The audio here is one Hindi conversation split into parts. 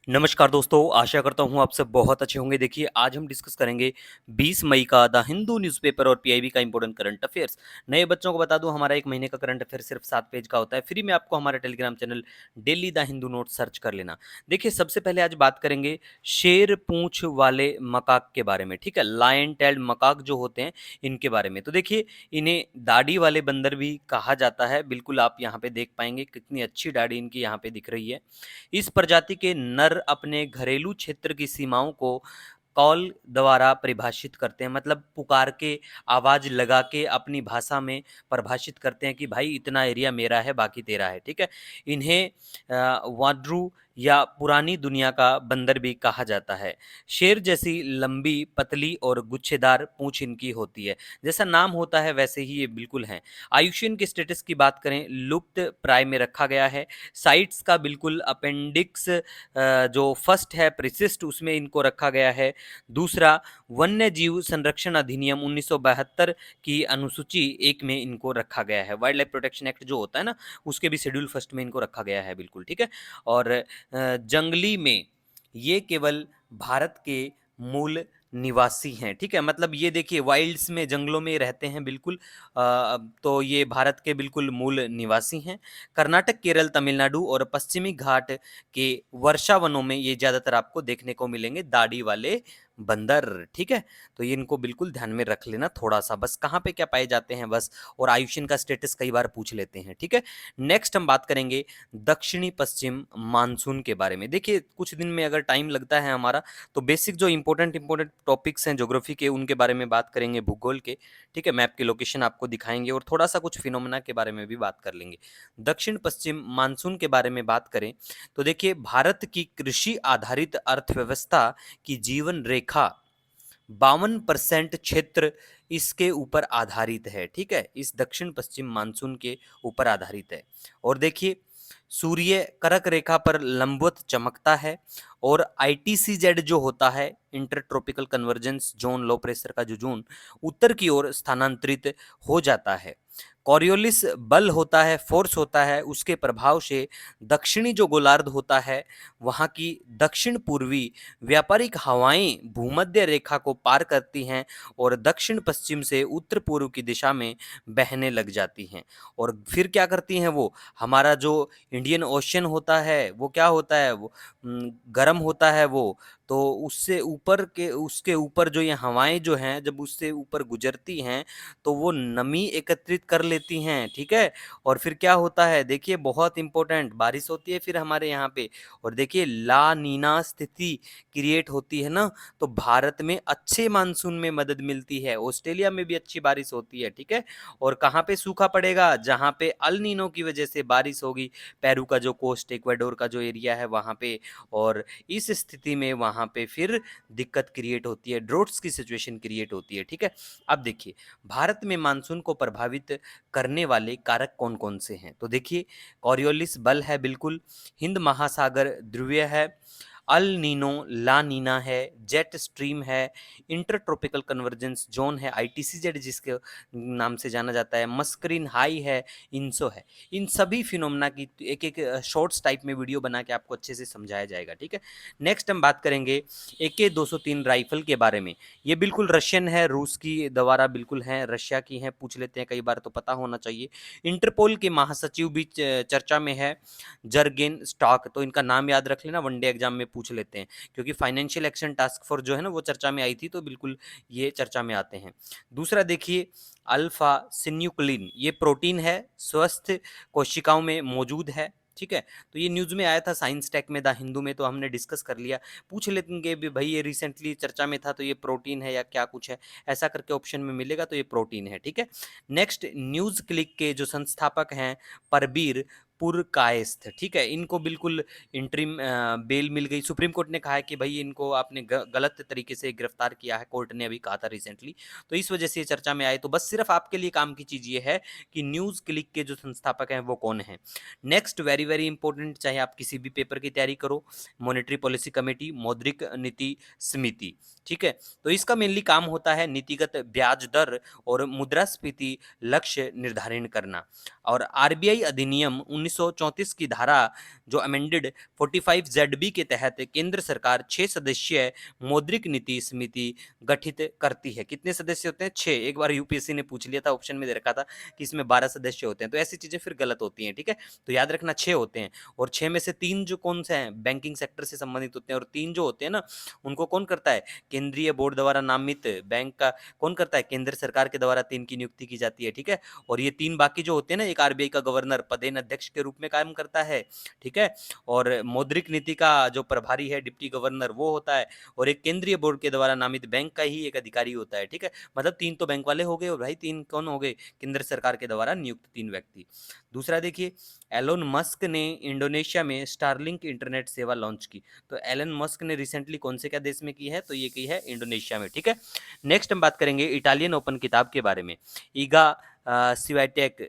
नमस्कार दोस्तों, आशा करता हूँ आप सब बहुत अच्छे होंगे। देखिए, आज हम डिस्कस करेंगे 20 मई का द हिंदू न्यूज़पेपर और पीआईबी का इम्पोर्टेंट करंट अफेयर्स। नए बच्चों को बता दूँ, हमारा 1 महीने का करंट अफेयर सिर्फ 7 पेज का होता है। फ्री में आपको हमारा Telegram channel daily the Hindu note search कर लेना। देखिए, सबसे पहले आज बात करेंगे शेर पूँछ वाले मकाक के बारे में, ठीक है? लायन टेल्ड मकाक जो होते हैं, इनके बारे में। तो देखिए, इन्हें दाढ़ी वाले बंदर भी कहा जाता है। बिल्कुल आप यहाँ पे देख पाएँगे कितनी अच्छी दाढ़ी इनकी यहाँ पे दिख रही है। इस प्रजाति के नर अपने घरेलू क्षेत्र की सीमाओं को कॉल द्वारा परिभाषित करते हैं, मतलब पुकार के आवाज लगा के अपनी भाषा में परिभाषित करते हैं कि भाई इतना एरिया मेरा है, बाकी तेरा है, ठीक है? इन्हें वाड्रू या पुरानी दुनिया का बंदर भी कहा जाता है। शेर जैसी लंबी, पतली और गुच्छेदार पूंछ इनकी होती है। जैसा नाम होता है वैसे ही ये बिल्कुल हैं। आयुष्मान के स्टेटस की बात करें, लुप्त प्राय में रखा गया है। साइट्स का बिल्कुल अपेंडिक्स जो फर्स्ट है प्रिसिस्ट, उसमें इनको रखा गया है। दूसरा, वन्य जीव संरक्षण अधिनियम 1972 की अनुसूची 1 में इनको रखा गया है। वाइल्ड लाइफ प्रोटेक्शन एक्ट जो होता है ना, उसके भी शेड्यूल फर्स्ट में इनको रखा गया है, बिल्कुल ठीक है। और जंगली में ये केवल भारत के मूल निवासी हैं, ठीक है? मतलब ये देखिए, वाइल्ड्स में, जंगलों में रहते हैं बिल्कुल। तो ये भारत के बिल्कुल मूल निवासी हैं। कर्नाटक, केरल, तमिलनाडु और पश्चिमी घाट के वर्षा वनों में ये ज़्यादातर आपको देखने को मिलेंगे, दाढ़ी वाले बंदर, ठीक है? तो ये इनको बिल्कुल ध्यान में रख लेना थोड़ा-सा, बस कहाँ पे क्या पाए जाते हैं बस। और आयुष्मान का स्टेटस कई बार पूछ लेते हैं, ठीक है? नेक्स्ट हम बात करेंगे दक्षिणी पश्चिम मानसून के बारे में। देखिए, कुछ दिन में अगर टाइम लगता है हमारा, तो बेसिक जो इम्पोर्टेंट टॉपिक्स हैं ज्योग्राफी के, उनके बारे में बात करेंगे, भूगोल के, ठीक है? मैप की लोकेशन आपको दिखाएँगे और थोड़ा-सा कुछ फिनोमेना के बारे में भी बात कर लेंगे। दक्षिण पश्चिम मानसून के बारे में बात करें, तो देखिए, भारत की कृषि आधारित अर्थव्यवस्था की जीवन रेखा 52% क्षेत्र इसके ऊपर आधारित है, ठीक है? इस दक्षिण पश्चिम मानसून के ऊपर आधारित है। और देखिए, सूर्य कर्क रेखा पर लंबवत चमकता है और आईटीसीजेड जो होता है, inter tropical convergence zone, low pressure का जो जोन, उत्तर की ओर स्थानांतरित हो जाता है। कॉरियोलिस बल होता है, फोर्स होता है, उसके प्रभाव से दक्षिणी जो गोलार्ध होता है, वहाँ की दक्षिण पूर्वी व्यापारिक हवाएं भूमध्य रेखा को पार करती हैं और दक्षिण पश्चिम से उत्तर पूर्व की दिशा में बहने लग जाती हैं। और फिर क्या करती हैं वो, हमारा जो इंडियन ओशन होता है, वो क्या होता है, वो गर्म होता है वो। तो उससे ऊपर के, उसके ऊपर जो ये हवाएं जो हैं, जब उससे ऊपर गुजरती हैं, तो वो नमी एकत्रित कर लेती हैं, ठीक है? और फिर क्या होता है, देखिए बहुत इंपॉर्टेंट, बारिश होती है फिर हमारे यहाँ पे। और देखिए, ला नीना स्थिति क्रिएट होती है ना, तो भारत में अच्छे मानसून में मदद मिलती है। ऑस्ट्रेलिया में भी अच्छी बारिश होती है, ठीक है? और कहाँ पे सूखा पड़ेगा, जहाँ पे अल नीनो की वजह से बारिश होगी, पेरू का जो कोस्ट, इक्वाडोर का जो एरिया है वहाँ पे। और इस स्थिति में वहाँ पे फिर दिक्कत क्रिएट होती है, ड्रोट्स की सिचुएशन क्रिएट होती है, ठीक है? अब देखिए, भारत में मानसून को प्रभावित करने वाले कारक कौन-कौन से हैं? तो देखिए, कॉरियोलिस बल है बिल्कुल, हिंद महासागर ध्रुवीय है, अल नीनो, ला नीना है, जेट स्ट्रीम है, इंटर ट्रॉपिकल कन्वर्जेंस जोन है, आईटीसीजेड जिसके नाम से जाना जाता है, मस्करीन हाई है, इंसो है। इन सभी फिनोमेना की एक-एक शॉर्ट्स टाइप में वीडियो बना के आपको अच्छे से समझाया जाएगा, ठीक है? नेक्स्ट हम बात करेंगे एके 203 राइफल के बारे में। ये बिल्कुल रशियन है, रूस की द्वारा बिल्कुल है, रशिया की है, पूछ लेते हैं कई बार, तो पता होना चाहिए। इंटरपोल के महासचिव भी चर्चा में है, जर्गेन स्टॉक, तो इनका नाम याद रख लेना, वनडे एग्जाम में पूछ लेते हैं, क्योंकि फाइनेंशियल एक्शन टास्क फोर्स जो है ना, वो चर्चा में आई थी, तो बिल्कुल ये चर्चा में आते हैं। दूसरा देखिए, अल्फा सिन्यूक्लिन, ये प्रोटीन है, स्वस्थ कोशिकाओं में मौजूद है, ठीक है? तो ये न्यूज़ में आया था, साइंस टेक में, द हिंदू में, तो हमने डिस्कस कर लिया। पूछ लेंगे भी भाई ये रिसेंटली चर्चा में था, तो ये प्रोटीन है या क्या कुछ है, ऐसा करके ऑप्शन में मिलेगा, तो ये प्रोटीन है, ठीक है? नेक्स्ट, न्यूज़ क्लिक के जो संस्थापक हैं, परबीर पुरकायस्थ, ठीक है? इनको बिल्कुल इंटरिम बेल मिल गई। सुप्रीम कोर्ट ने कहा है कि भाई इनको आपने गलत तरीके से गिरफ्तार किया है, कोर्ट ने अभी कहा था रिसेंटली, तो इस वजह से ये चर्चा में आए। तो बस सिर्फ आपके लिए काम की चीज़ ये है कि न्यूज़ क्लिक के जो संस्थापक हैं वो कौन हैं। नेक्स्ट, वेरी वेरी इंपॉर्टेंट, चाहे आप किसी भी पेपर की तैयारी करो, मॉनेटरी पॉलिसी कमेटी, मौद्रिक नीति समिति, ठीक है? तो इसका मेनली काम होता है नीतिगत ब्याज दर और मुद्रास्फीति लक्ष्य निर्धारण करना। और आरबीआई अधिनियम 1934 की धारा जो अमेंडेड 45 ZB के तहत केंद्र सरकार 6 सदस्यीय मौद्रिक नीति समिति गठित करती है। कितने सदस्य होते हैं? 6। एक बार यूपीएससी ने पूछ लिया था, ऑप्शन में दे रखा था कि इसमें 12 सदस्य होते हैं, तो ऐसी चीजें फिर गलत होती हैं, ठीक है। तो याद रखना 6 होते हैं, और 6 में से 3 जो कौन से हैं, बैंकिंग सेक्टर से संबंधित होते हैं, और 3 जो होते हैं ना, उनको कौन करता है? केंद्रीय बोर्ड द्वारा नामित बैंक का कौन करता है? केंद्र सरकार के द्वारा 3 की नियुक्ति की जाती है, ठीक है। और ये 3 बाकी जो होते हैं ना, एक आरबीआई का गवर्नर पदेन अध्यक्ष के रूप में काम करता है, ठीक है। और मौद्रिक नीति का जो प्रभारी है डिप्टी गवर्नर वो होता है, और एक केंद्रीय बोर्ड के द्वारा नामित बैंक का ही एक अधिकारी होता है, ठीक है। मतलब 3 तो बैंक वाले हो गए, और भाई 3 कौन हो गए? केंद्र सरकार के द्वारा नियुक्त 3 व्यक्ति। दूसरा देखिए, एलोन मस्क ने इंडोनेशिया में स्टारलिंक इंटरनेट सेवा लॉन्च की। तो एलन मस्क ने रिसेंटली कौन से क्या देश में की है? तो ये की है इंडोनेशिया में, ठीक है। नेक्स्ट हम बात करेंगे इटालियन ओपन किताब के बारे में। ईगा स्वियाटेक,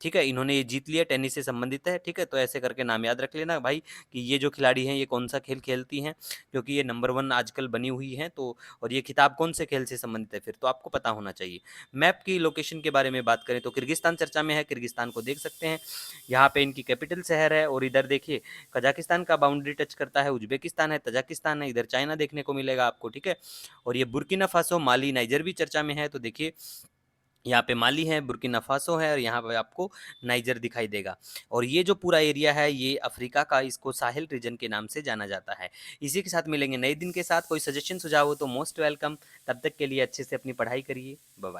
ठीक है, इन्होंने ये जीत लिया, टेनिस से संबंधित है, ठीक है। तो ऐसे करके नाम याद रख लेना भाई कि ये जो खिलाड़ी हैं ये कौन सा खेल खेलती हैं, क्योंकि ये नंबर 1 आजकल बनी हुई हैं। तो और ये खिताब कौन से खेल से संबंधित है फिर, तो आपको पता होना चाहिए। मैप की लोकेशन के बारे में बात करें तो किर्गिस्तान चर्चा में है, किर्गिस्तान को देख सकते हैं, यहाँ पे इनकी कैपिटल शहर है। और इधर देखिए कजाकिस्तान का बाउंड्री टच करता है, उज्बेकिस्तान है, तजाकिस्तान है, इधर चाइना देखने को मिलेगा आपको, ठीक है। और ये बुर्किना फासो, माली, नाइजर भी चर्चा में है। तो देखिए यहाँ पे माली है, बुर्किना फासो है, और यहाँ पे आपको नाइजर दिखाई देगा। और ये जो पूरा एरिया है ये अफ्रीका का, इसको साहिल रीजन के नाम से जाना जाता है। इसी के साथ मिलेंगे नए दिन के साथ। कोई सजेशन सुझाव हो तो मोस्ट वेलकम। तब तक के लिए अच्छे से अपनी पढ़ाई करिए। Bye bye.